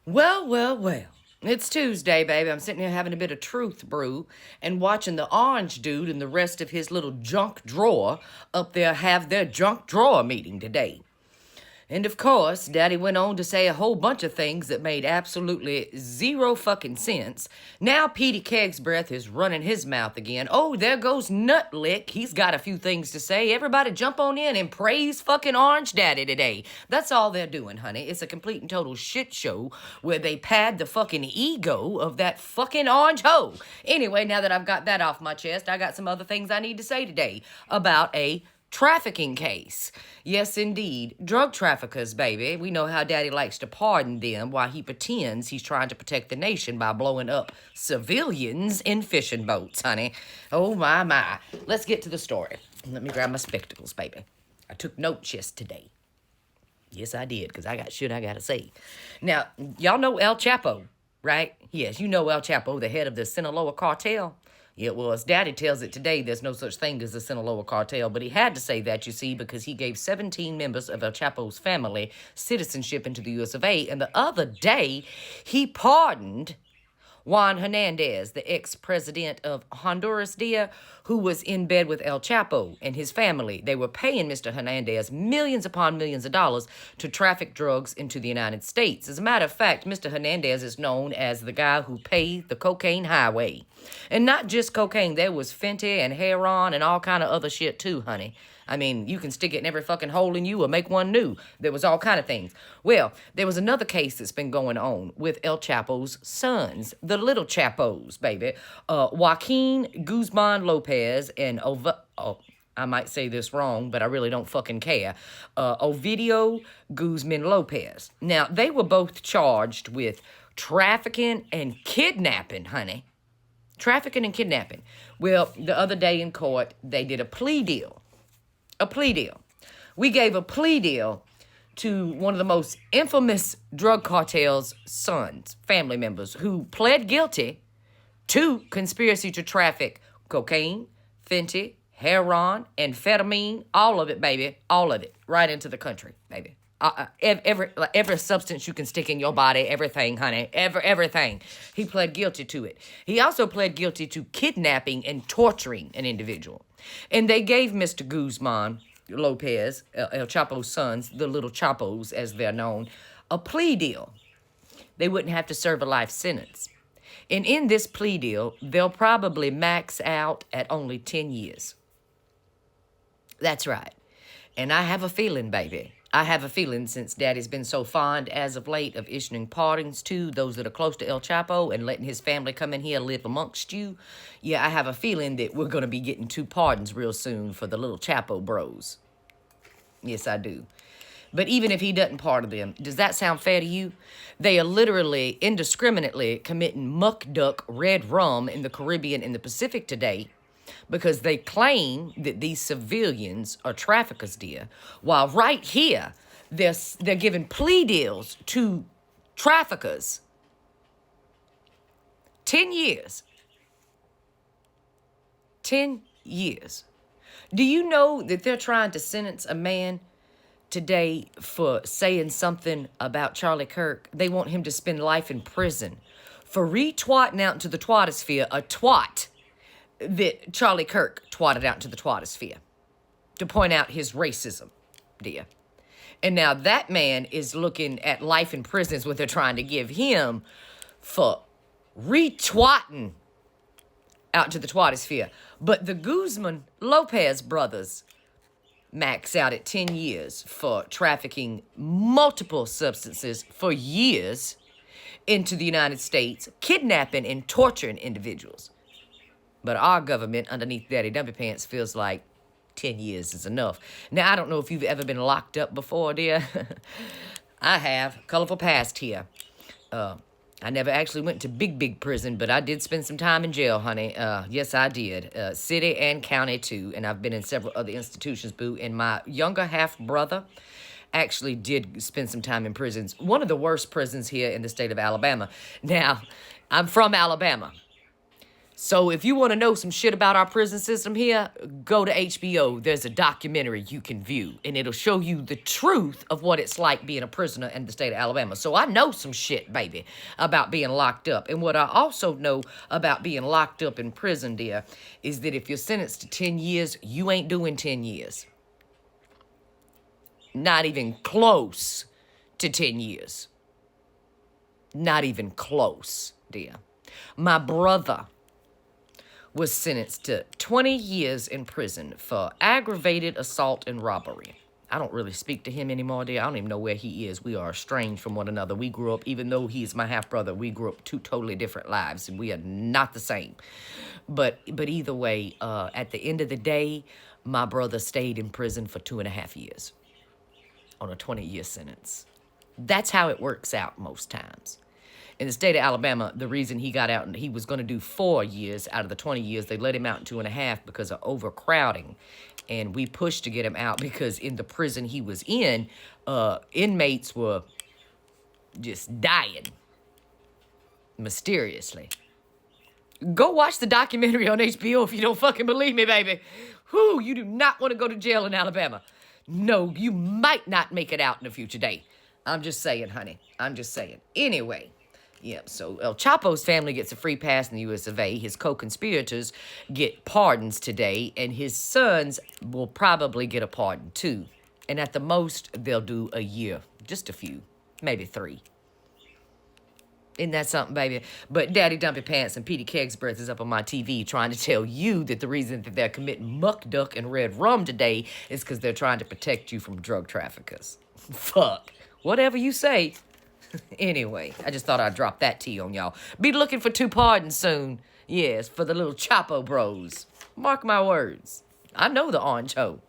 Well, well, well. It's Tuesday, baby. I'm sitting here having a bit of truth brew and watching the orange dude and the rest of his little junk drawer up there have their junk drawer meeting today. And of course, Daddy went on to say a whole bunch of things that made absolutely zero fucking sense. Now Petey Keg's breath is running his mouth again. Oh, there goes Nutlick. He's got a few things to say. Everybody jump on in and praise fucking Orange Daddy today. That's all they're doing, honey. It's a complete and total shit show where they pad the fucking ego of that fucking orange hoe. Anyway, now that I've got that off my chest, I got some other things I need to say today about a trafficking case. Yes, indeed. Drug traffickers, baby. We know how Daddy likes to pardon them while he pretends he's trying to protect the nation by blowing up civilians in fishing boats, honey. Oh, my, my. Let's get to the story. Let me grab my spectacles, baby. I took notes yesterday. Yes, I did, because I got shit I gotta say. Now, y'all know El Chapo, right? Yes, you know El Chapo, the head of the Sinaloa cartel. Yeah, well, as Daddy tells it today, there's no such thing as the Sinaloa cartel, but he had to say that, you see, because he gave 17 members of El Chapo's family citizenship into the U.S. of A., and the other day, he pardoned Juan Hernandez, the ex-president of Honduras, dear, who was in bed with El Chapo and his family. They were paying Mr. Hernandez millions upon millions of dollars to traffic drugs into the United States. As a matter of fact, Mr. Hernandez is known as the guy who paved the cocaine highway. And not just cocaine, there was Fenty and heroin and all kind of other shit too, honey. I mean, you can stick it in every fucking hole in you or make one new. There was all kind of things. Well, there was another case that's been going on with El Chapo's sons, the little Chapos, baby. Joaquin Guzman Lopez and I might say this wrong, but I really don't fucking care. Ovidio Guzman Lopez. Now, they were both charged with trafficking and kidnapping, honey. Trafficking and kidnapping. Well, the other day in court, they did a plea deal. A plea deal. We gave a plea deal to one of the most infamous drug cartel's sons, family members, who pled guilty to conspiracy to traffic cocaine, Fenty, heroin, amphetamine, all of it, baby, all of it, right into the country, baby. Every substance you can stick in your body, everything, honey, everything. He pled guilty to it. He also pled guilty to kidnapping and torturing an individual. And they gave Mr. Guzman Lopez, El Chapo's sons, the little Chapos as they're known, a plea deal. They wouldn't have to serve a life sentence. And in this plea deal, they'll probably max out at only 10 years. That's right. And I have a feeling, baby. I have a feeling, since Daddy's been so fond as of late of issuing pardons to those that are close to El Chapo and letting his family come in here and live amongst you, yeah, I have a feeling that we're going to be getting 2 pardons real soon for the little Chapo bros. Yes, I do. But even if he doesn't pardon them, does that sound fair to you? They are literally, indiscriminately committing muck duck red rum in the Caribbean and the Pacific today, because they claim that these civilians are traffickers, dear, while right here they're giving plea deals to traffickers. 10 years. 10 years. Do you know that they're trying to sentence a man today for saying something about Charlie Kirk? They want him to spend life in prison for retwatting out into the twatosphere a twat that Charlie Kirk twatted out into the twatosphere to point out his racism, dear. And now that man is looking at life in prison is what they're trying to give him for retwatting out to the twatosphere. But the Guzman Lopez brothers max out at 10 years for trafficking multiple substances for years into the United States, kidnapping and torturing individuals. But our government, underneath Daddy Dumpy Pants, feels like 10 years is enough. Now, I don't know if you've ever been locked up before, dear. I have. Colorful past here. I never actually went to big prison, but I did spend some time in jail, honey. Yes, I did. City and county, too. And I've been in several other institutions, boo. And my younger half-brother actually did spend some time in prisons. One of the worst prisons here in the state of Alabama. Now, I'm from Alabama. So if you want to know some shit about our prison system here, go to HBO. There's a documentary you can view, and it'll show you the truth of what it's like being a prisoner in the state of Alabama. So I know some shit, baby, about being locked up. And what I also know about being locked up in prison, dear, is that if you're sentenced to 10 years, you ain't doing 10 years. Not even close to 10 years. Not even close, dear. My brother was sentenced to 20 years in prison for aggravated assault and robbery. I don't really speak to him anymore, dear. I don't even know where he is. We are estranged from one another. We grew up, even though he's my half-brother, we grew up two totally different lives, and we are not the same. But either way, at the end of the day, my brother stayed in prison for 2.5 years on a 20-year sentence. That's how it works out most times. In the state of Alabama, the reason he got out, and he was going to do 4 years out of the 20 years, they let him out in 2.5 because of overcrowding. And we pushed to get him out because in the prison he was in, inmates were just dying mysteriously. Go watch the documentary on HBO if you don't fucking believe me, baby. Whew, you do not want to go to jail in Alabama. No, you might not make it out in a future day. I'm just saying, honey. I'm just saying. Anyway. Yeah, so Chapo's family gets a free pass in the U.S. of A. His co-conspirators get pardons today, and his sons will probably get a pardon too. And at the most, they'll do a year. Just a few. Maybe 3. Isn't that something, baby? But Daddy Dumpy Pants and Petey Kegsworth is up on my TV trying to tell you that the reason that they're committing muck, duck, and red rum today is because they're trying to protect you from drug traffickers. Fuck. Whatever you say. Anyway, I just thought I'd drop that tea on y'all. Be looking for 2 pardons soon. Yes, for the little Chapo bros. Mark my words. I know the orange hoe.